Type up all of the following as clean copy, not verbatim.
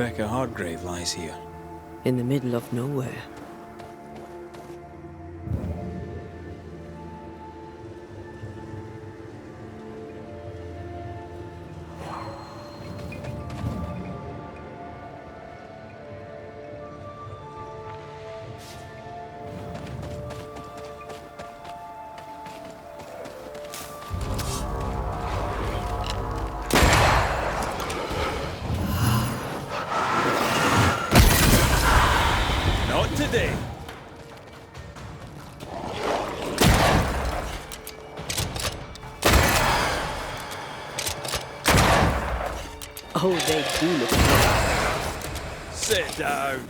Rebecca Hardgrave lies here. In the middle of nowhere. Not today. Oh, they do look good. Sit down.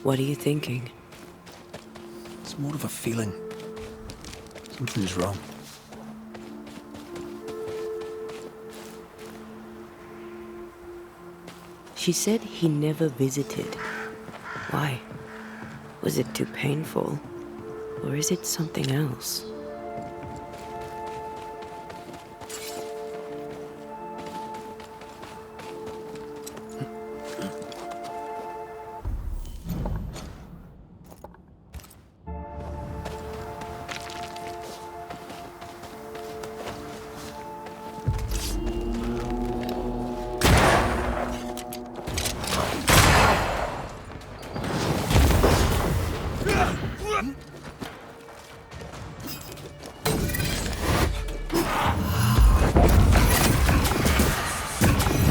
What are you thinking? It's more of a feeling. Something's wrong. She said he never visited. Why? Was it too painful? Or is it something else?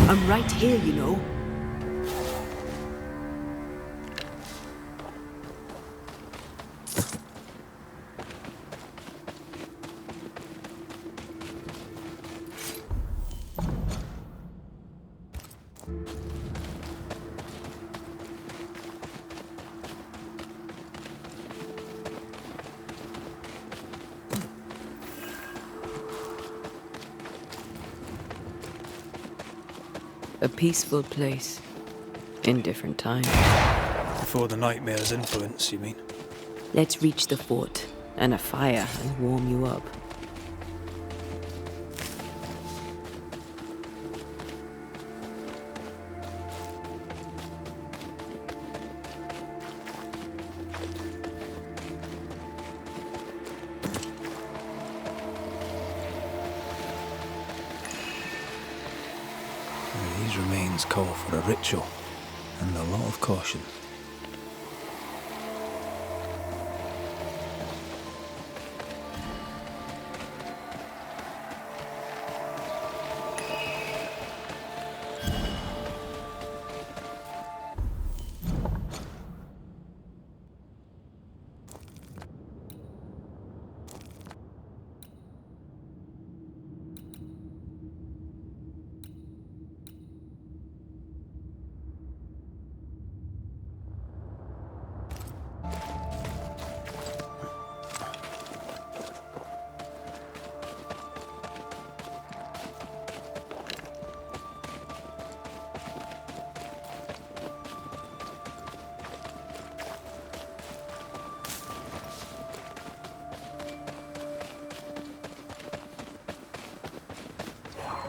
I'm right here, you know. A peaceful place. In different times. Before the nightmare's influence, you mean? Let's reach the fort and a fire and warm you up. These remains call for a ritual and a lot of caution.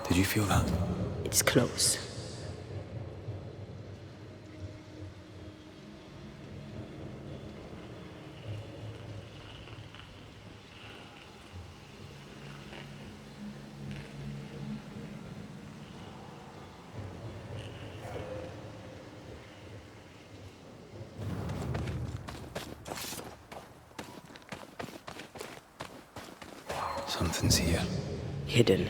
Did you feel that? It's close. Something's here. Hidden.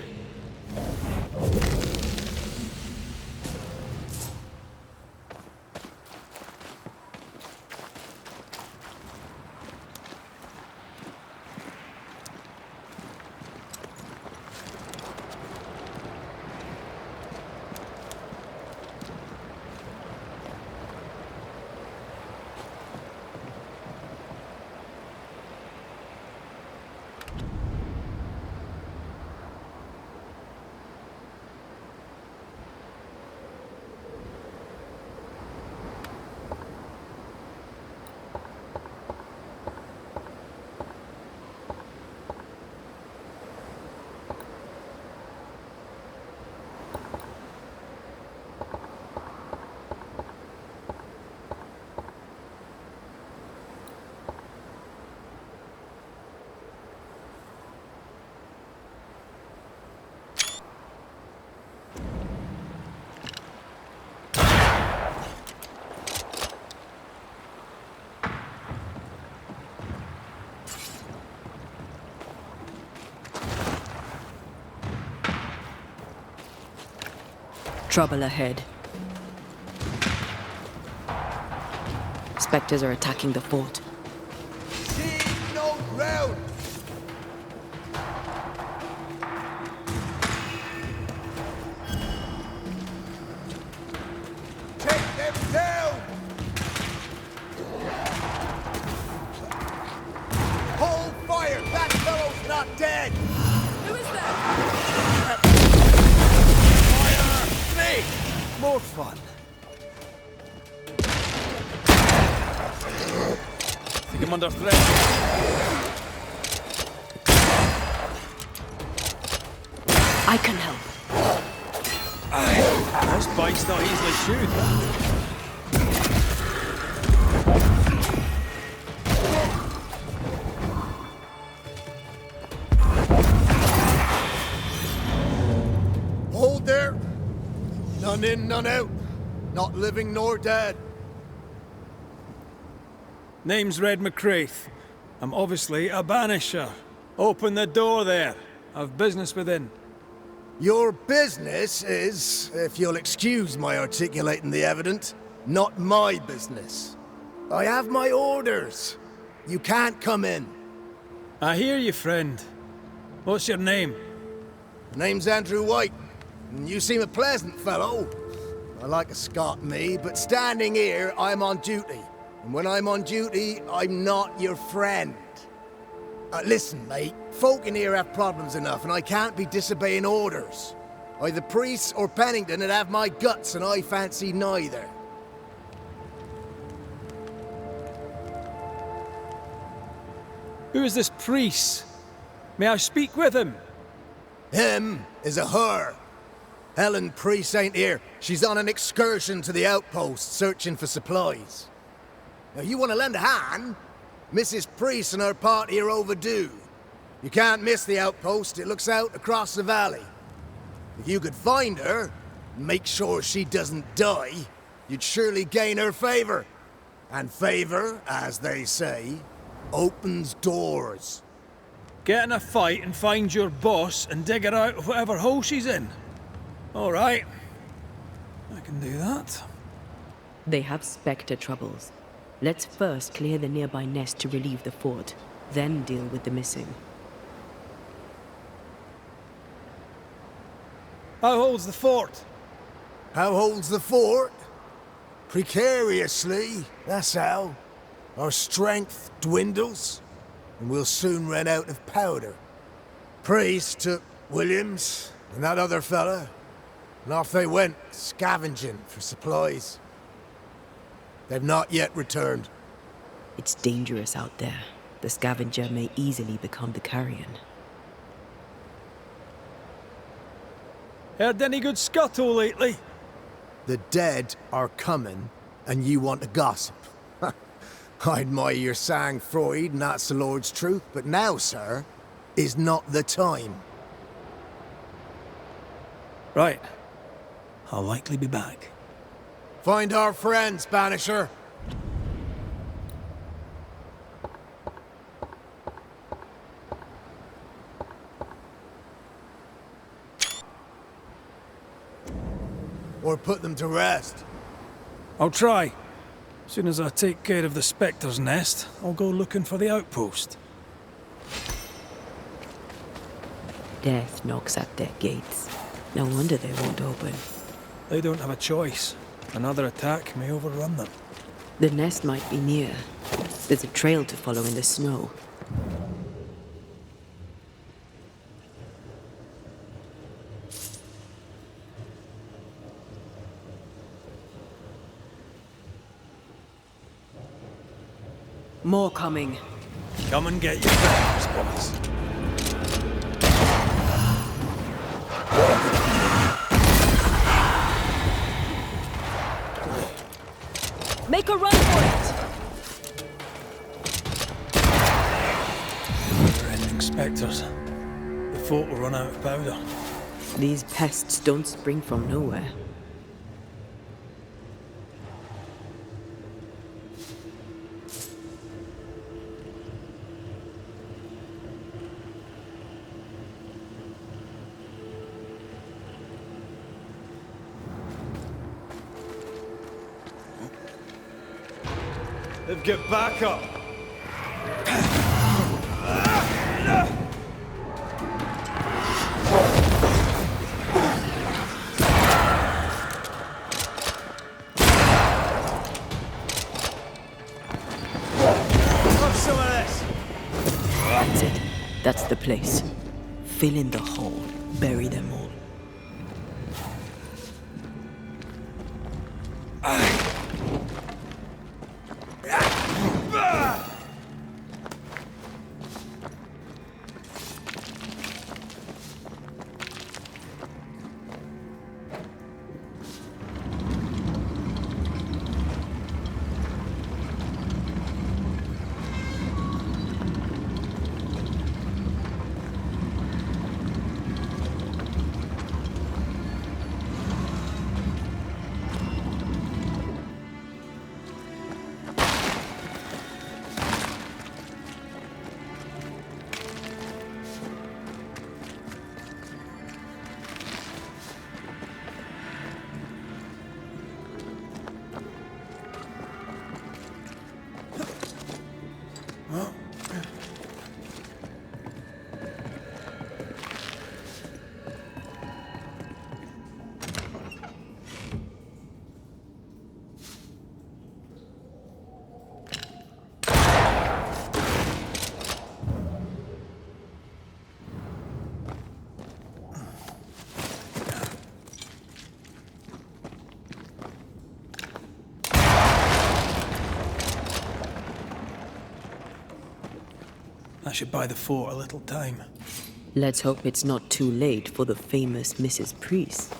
Trouble ahead. Spectres are attacking the fort. See no ground! Take them down! Hold fire! That fellow's not dead! Who is that? Fire! Me! More fun. Think I'm under threat. I can help. This bike's not easily chewed. Hold there! None in, none out. Not living nor dead. Name's Red McCraith. I'm obviously a banisher. Open the door there. I've business within. Your business is, if you'll excuse my articulating the evident, not my business. I have my orders. You can't come in. I hear you, friend. What's your name? My name's Andrew White, and you seem a pleasant fellow. I like a Scot, me, but standing here, I'm on duty. And when I'm on duty, I'm not your friend. Listen, mate, folk in here have problems enough, and I can't be disobeying orders. Either priests or Pennington would have my guts, and I fancy neither. Who is this priest? May I speak with him? Him is a her. Helen Priest ain't here. She's on an excursion to the outpost, searching for supplies. Now, you want to lend a hand? Mrs. Priest and her party are overdue. You can't miss the outpost. It looks out across the valley. If you could find her, and make sure she doesn't die, you'd surely gain her favor. And favor, as they say, opens doors. Get in a fight and find your boss and dig her out of whatever hole she's in. All right. I can do that. They have Spectre troubles. Let's first clear the nearby nest to relieve the fort, then deal with the missing. How holds the fort? How holds the fort? Precariously, that's how. Our strength dwindles, and we'll soon run out of powder. Priest took Williams and that other fella, and off they went, scavenging for supplies. They've not yet returned. It's dangerous out there. The scavenger may easily become the carrion. Heard any good scuttle lately? The dead are coming, and you want to gossip. I admire your sang-froid, and that's the Lord's truth, but now, sir, is not the time. Right. I'll likely be back. Find our friends, Banisher. Or put them to rest. I'll try. As soon as I take care of the Spectre's nest, I'll go looking for the outpost. Death knocks at their gates. No wonder they won't open. They don't have a choice. Another attack may overrun them. The nest might be near. There's a trail to follow in the snow. More coming. Come and get your breakfast, boys. Make a run for it! Never-ending spectres. The fort will run out of powder. These pests don't spring from nowhere. They've got backup. Have some of this. That's it. That's the place. Fill in the hole. Bury them all. I should buy the fort a little time. Let's hope it's not too late for the famous Mrs. Priest.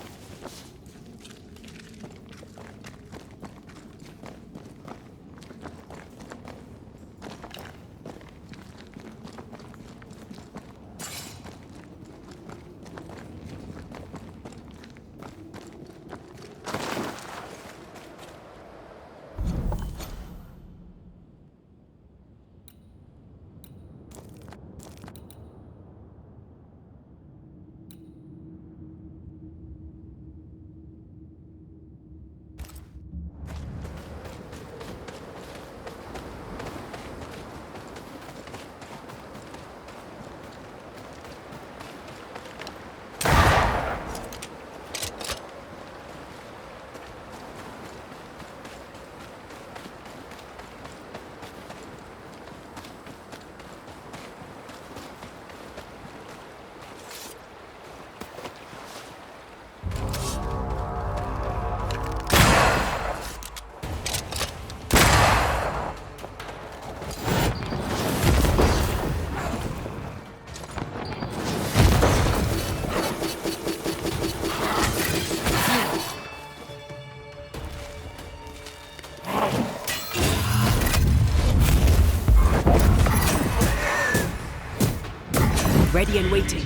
Ready and waiting.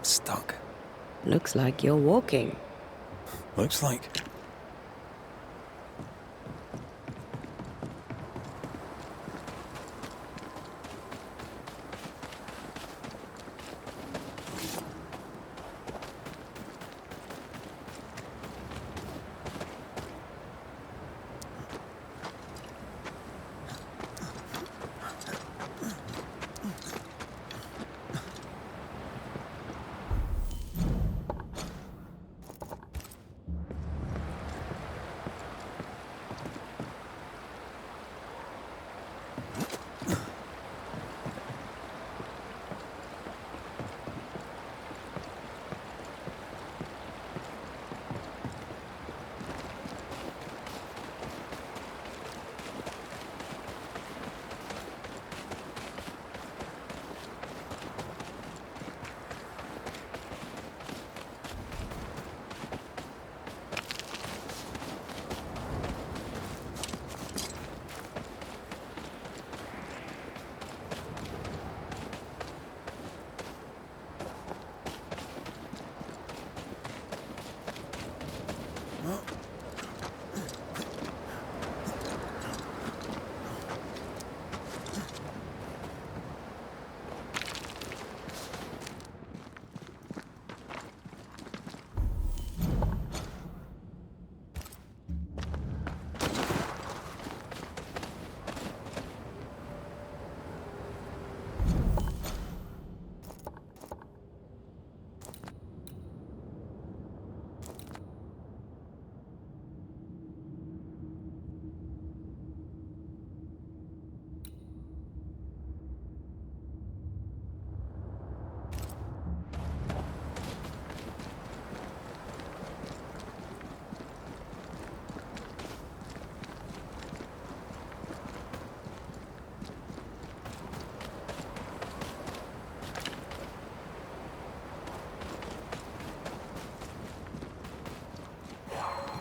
Stuck. Looks like you're walking. Looks like.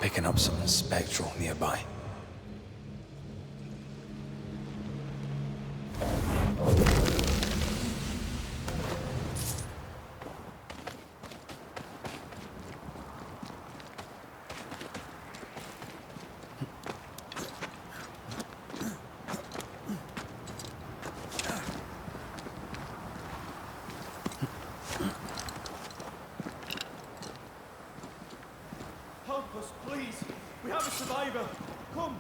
picking up something spectral nearby. Help us, please. We have a survivor. Come.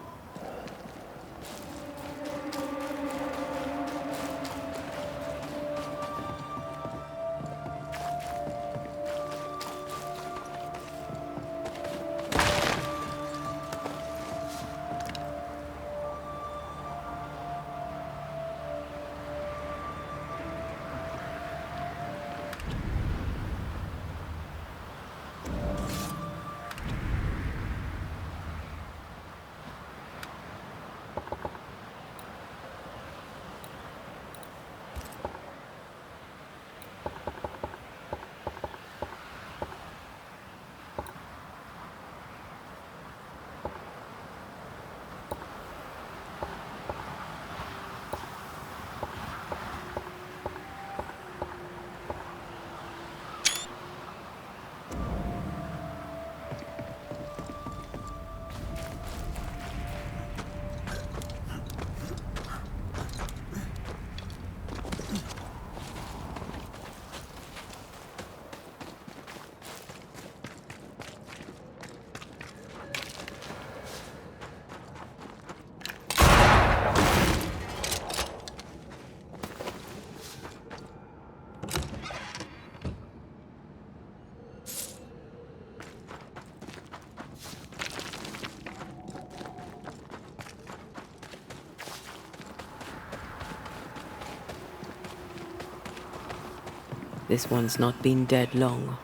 This one's not been dead long.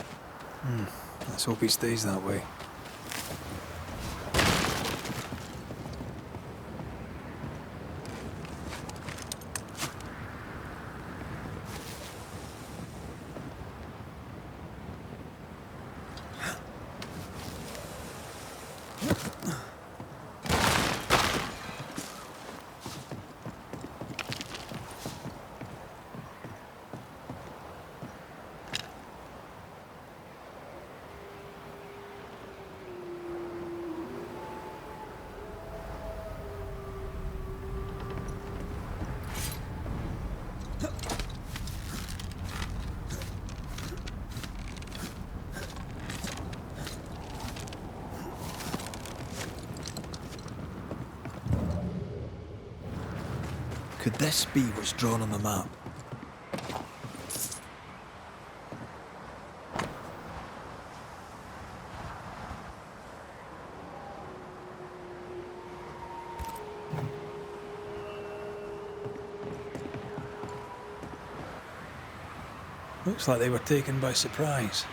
Let's hope he stays that way. Could this be what's drawn on the map? Looks like they were taken by surprise.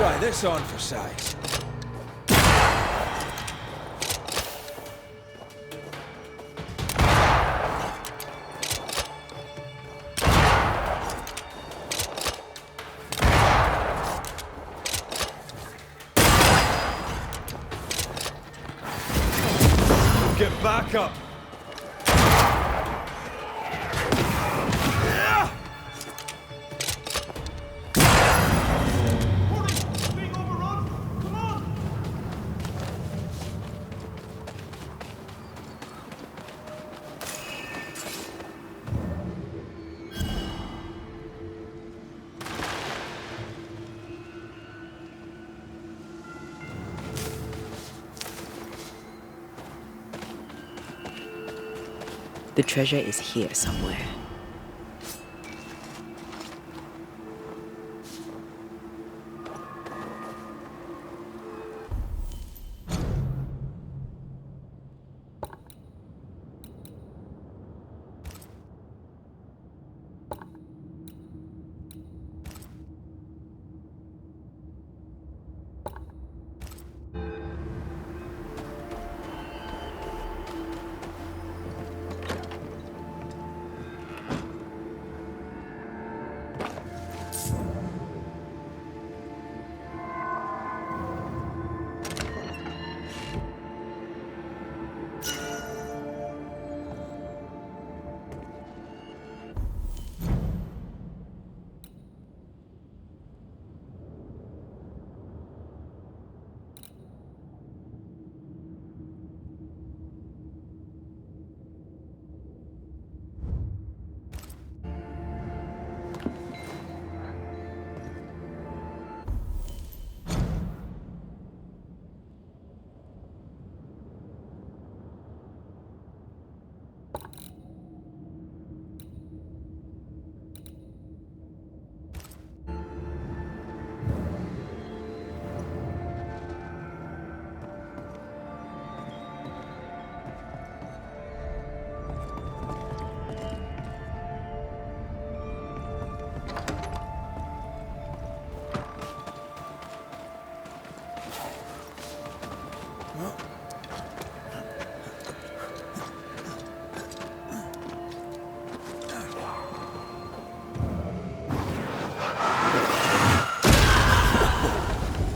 Try this on for size. Get back up. The treasure is here somewhere.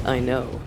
I know.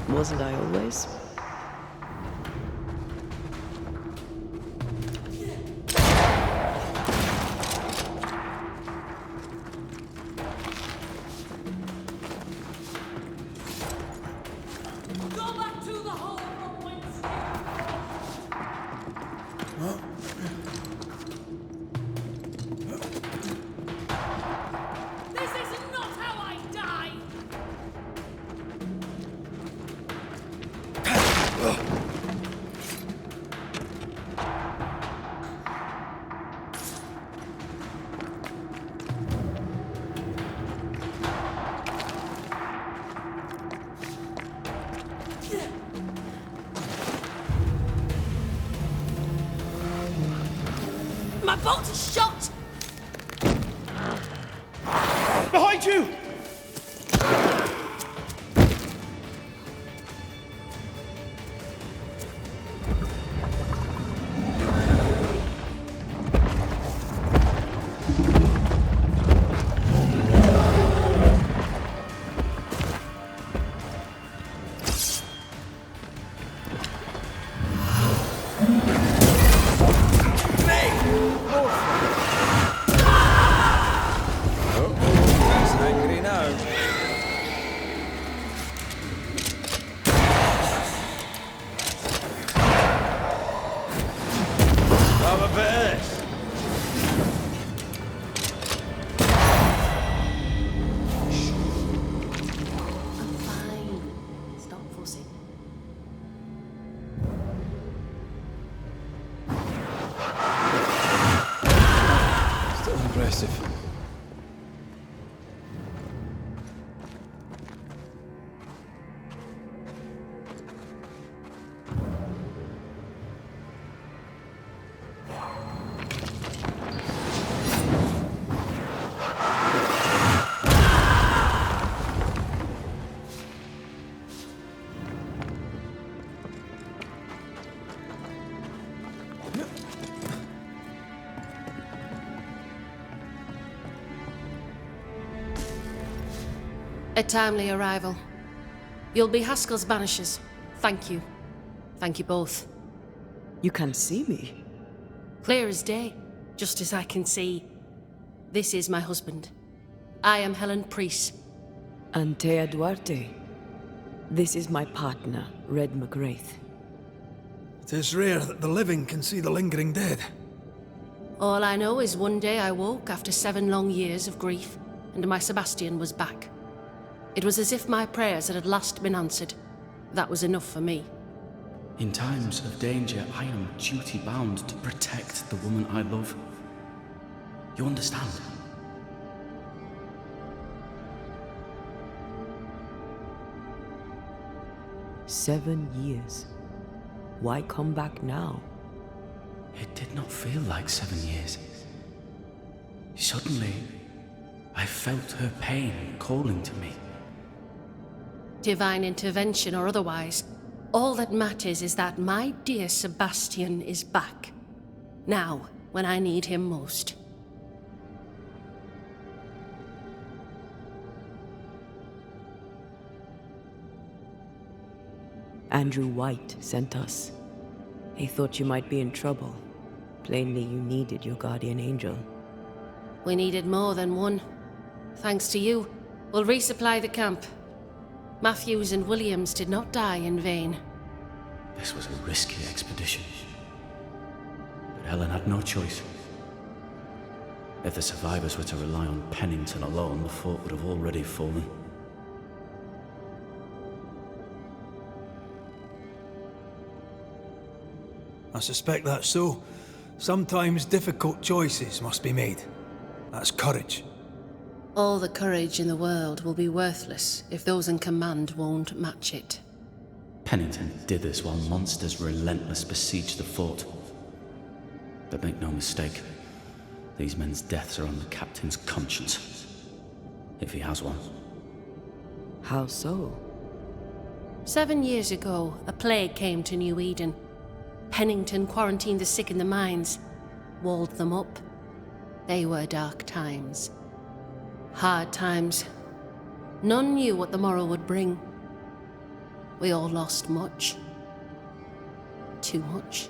Wasn't I always? Go back to the hole from whence This is not how I die! My bolt is shot! Behind you! He's angry now. Have a bit of this. I'm fine. Stop fussing. Still impressive. A timely arrival. You'll be Haskell's Banishers. Thank you. Thank you both. You can see me. Clear as day, just as I can see. This is my husband. I am Helen Priest. Antea Duarte. This is my partner, Red McGrath. It is rare that the living can see the lingering dead. All I know is one day I woke after 7 long years of grief, and my Sebastian was back. It was as if my prayers had at last been answered. That was enough for me. In times of danger, I am duty-bound to protect the woman I love. You understand? "7 years. Why come back now?" It did not feel like 7 years. Suddenly, I felt her pain calling to me. Divine intervention or otherwise, All that matters is that my dear Sebastian is back. Now, when I need him most. Andrew White sent us. He thought you might be in trouble. Plainly, you needed your guardian angel. We needed more than one. Thanks to you, we'll resupply the camp. Matthews and Williams did not die in vain. This was a risky expedition. But Helen had no choice. If the survivors were to rely on Pennington alone, the fort would have already fallen. I suspect that's so. Sometimes difficult choices must be made. That's courage. All the courage in the world will be worthless if those in command won't match it. Pennington did this while monsters relentless besieged the fort. But make no mistake, these men's deaths are on the captain's conscience. If he has one. How so? 7 years ago, a plague came to New Eden. Pennington quarantined the sick in the mines, walled them up. They were dark times. Hard times. None knew what the morrow would bring. We all lost much. Too much.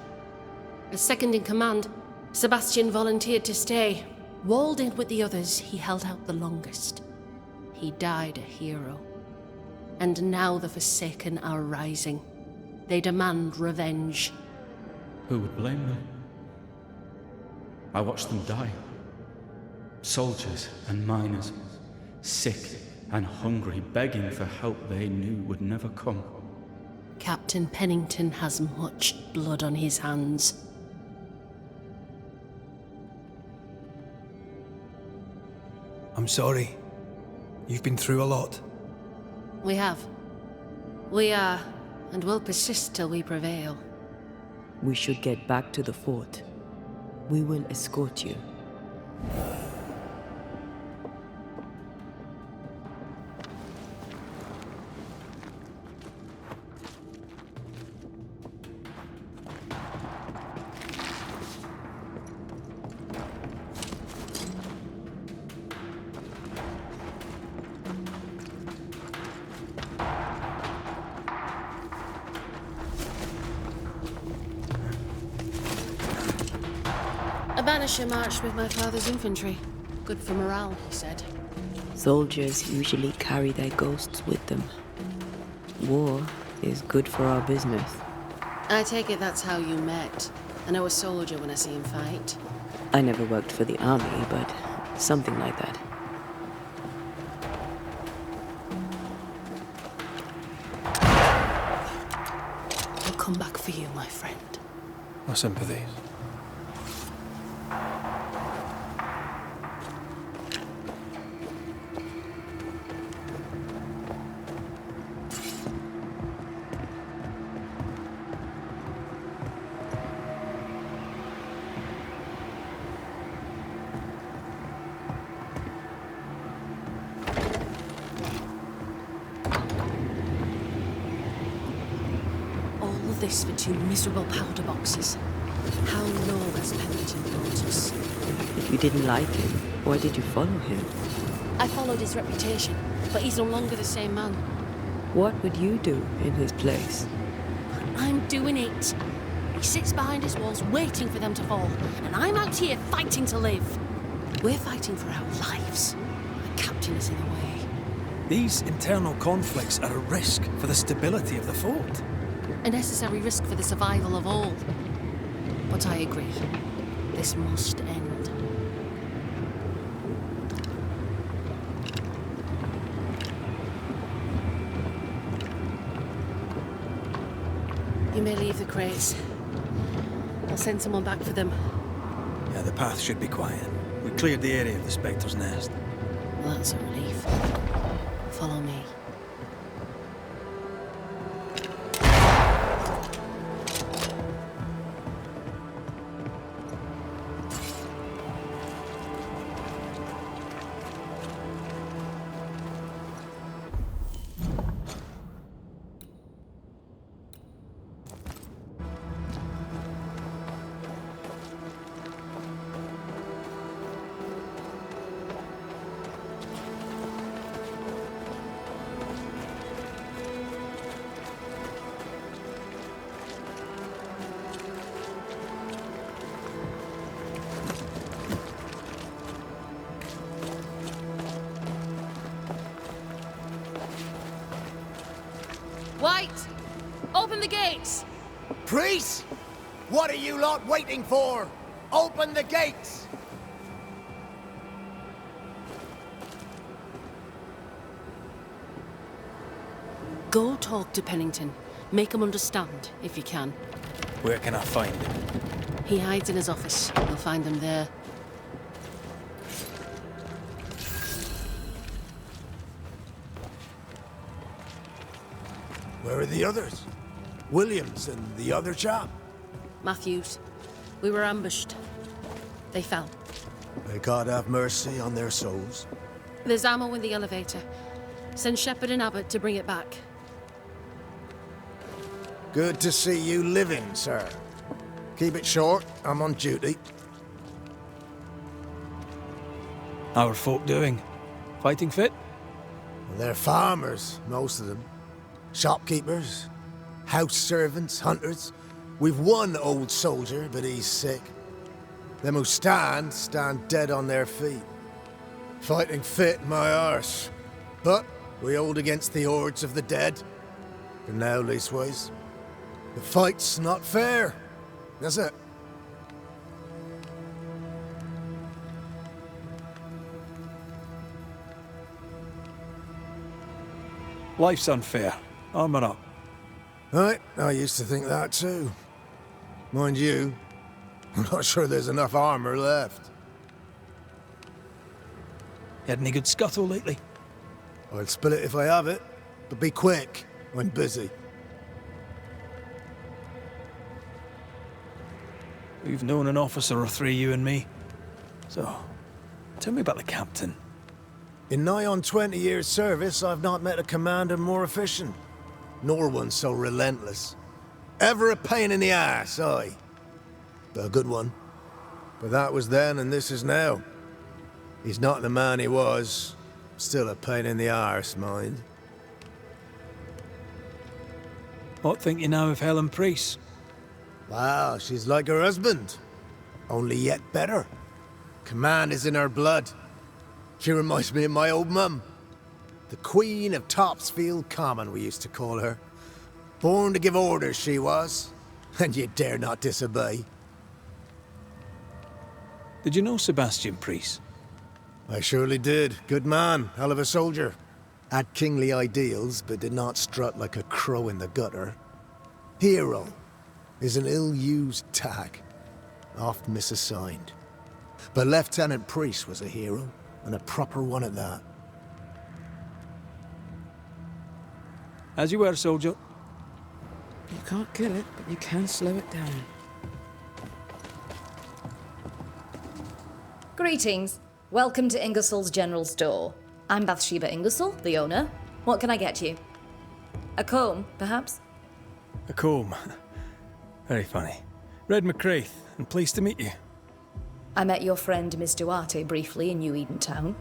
As second in command, Sebastian volunteered to stay. Walled in with the others, he held out the longest. He died a hero. And now the Forsaken are rising. They demand revenge. Who would blame them? I watched them die. Soldiers and miners, sick and hungry, begging for help they knew would never come. Captain Pennington has much blood on his hands. I'm sorry. You've been through a lot. We have. We are, and will persist till we prevail. We should get back to the fort. We will escort you. A Banisher marched with my father's infantry. Good for morale, he said. Soldiers usually carry their ghosts with them. War is good for our business. I take it that's how you met. I know a soldier when I see him fight. I never worked for the army, but something like that. I'll come back for you, my friend. My sympathies. This for 2 miserable powder boxes. How low has Pennington brought us? If you didn't like him, why did you follow him? I followed his reputation, but he's no longer the same man. What would you do in his place? I'm doing it. He sits behind his walls waiting for them to fall, and I'm out here fighting to live. We're fighting for our lives. The captain is in the way. These internal conflicts are a risk for the stability of the fort. A necessary risk for the survival of all. But I agree. This must end. You may leave the crates. I'll send someone back for them. Yeah, the path should be quiet. We cleared the area of the Spectre's nest. Well, that's a relief. Follow me. the gates! Priest! What are you lot waiting for? Open the gates! Go talk to Pennington. Make him understand, if you can. Where can I find him? He hides in his office. You'll find him there. Where are the others? Williams and the other chap? Matthews. We were ambushed. They fell. May God have mercy on their souls. There's ammo in the elevator. Send Shepard and Abbott to bring it back. Good to see you living, sir. Keep it short, I'm on duty. How are folk doing? Fighting fit? They're farmers, most of them. Shopkeepers, house servants, hunters. We've one old soldier, but he's sick. Them who stand dead on their feet. Fighting fit, my arse. But we hold against the hordes of the dead. For now, leastways. The fight's not fair. That's it. Life's unfair. Armour up. Right, I used to think that too. Mind you, I'm not sure there's enough armor left. You had any good scuttle lately? I'll spill it if I have it, but be quick. I'm busy. We've known an officer or three, you and me. So, tell me about the captain. In nigh on 20 years' service, I've not met a commander more efficient, nor one so relentless. Ever a pain in the ass, aye. But a good one. But that was then and this is now. He's not the man he was. Still a pain in the arse, mind. What think you now of Helen Priest? Wow, she's like her husband. Only yet better. Command is in her blood. She reminds me of my old mum. The Queen of Topsfield Common, we used to call her. Born to give orders, she was. And you dare not disobey. Did you know Sebastian Priest? I surely did. Good man, hell of a soldier. Had kingly ideals, but did not strut like a crow in the gutter. Hero is an ill-used tag, oft misassigned. But Lieutenant Priest was a hero, and a proper one at that. As you were, soldier. You can't kill it, but you can slow it down. Greetings. Welcome to Ingersoll's General Store. I'm Bathsheba Ingersoll, the owner. What can I get you? A comb, perhaps? A comb. Very funny. Red McCraith, and pleased to meet you. I met your friend Miss Duarte briefly in New Eden Town.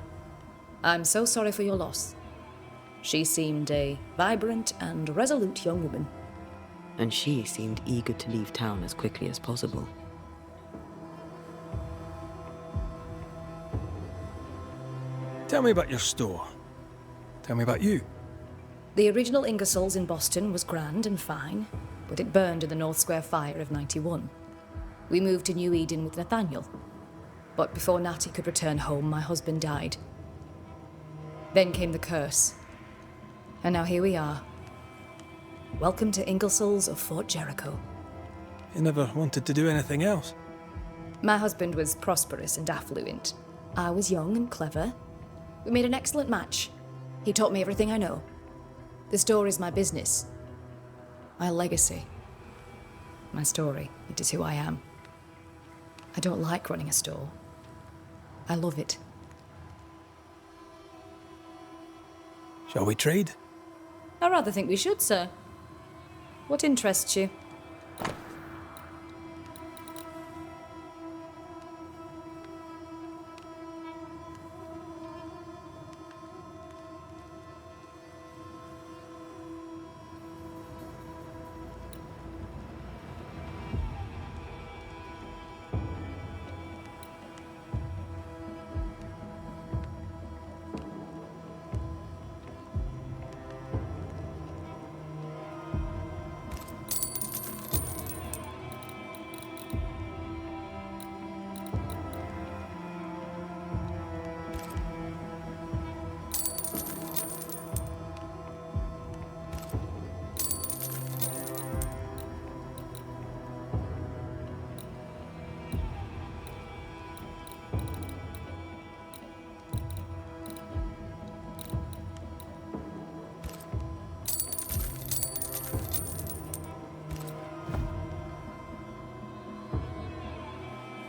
I'm so sorry for your loss. She seemed a vibrant and resolute young woman. And she seemed eager to leave town as quickly as possible. Tell me about your store. Tell me about you. The original Ingersoll's in Boston was grand and fine, but it burned in the North Square fire of '91. We moved to New Eden with Nathaniel. But before Natty could return home, my husband died. Then came the curse. And now here we are. Welcome to Ingersoll's of Fort Jericho. You never wanted to do anything else. My husband was prosperous and affluent. I was young and clever. We made an excellent match. He taught me everything I know. The store is my business. My legacy. My story. It is who I am. I don't like running a store. I love it. Shall we trade? I rather think we should, sir. What interests you?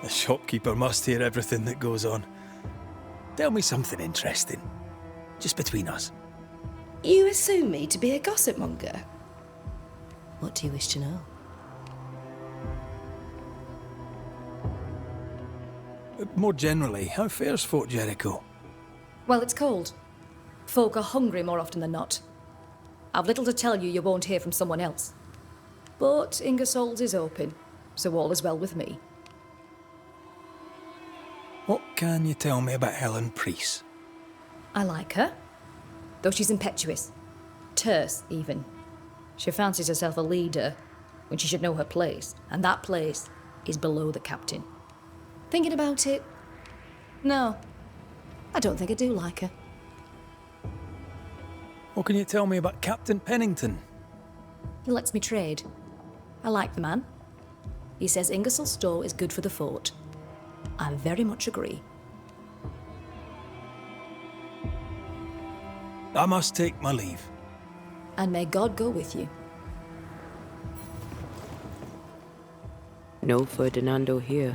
The shopkeeper must hear everything that goes on. Tell me something interesting. Just between us. You assume me to be a gossip monger? What do you wish to know? More generally, how fares Fort Jericho? Well, it's cold. Folk are hungry more often than not. I've little to tell you won't hear from someone else. But Ingersoll's is open, so all is well with me. What can you tell me about Helen Priest? I like her, though she's impetuous. Terse, even. She fancies herself a leader when she should know her place, and that place is below the captain. Thinking about it, no, I don't think I do like her. What can you tell me about Captain Pennington? He lets me trade. I like the man. He says Ingersoll's store is good for the fort. I very much agree. I must take my leave. And may God go with you. No Ferdinando here.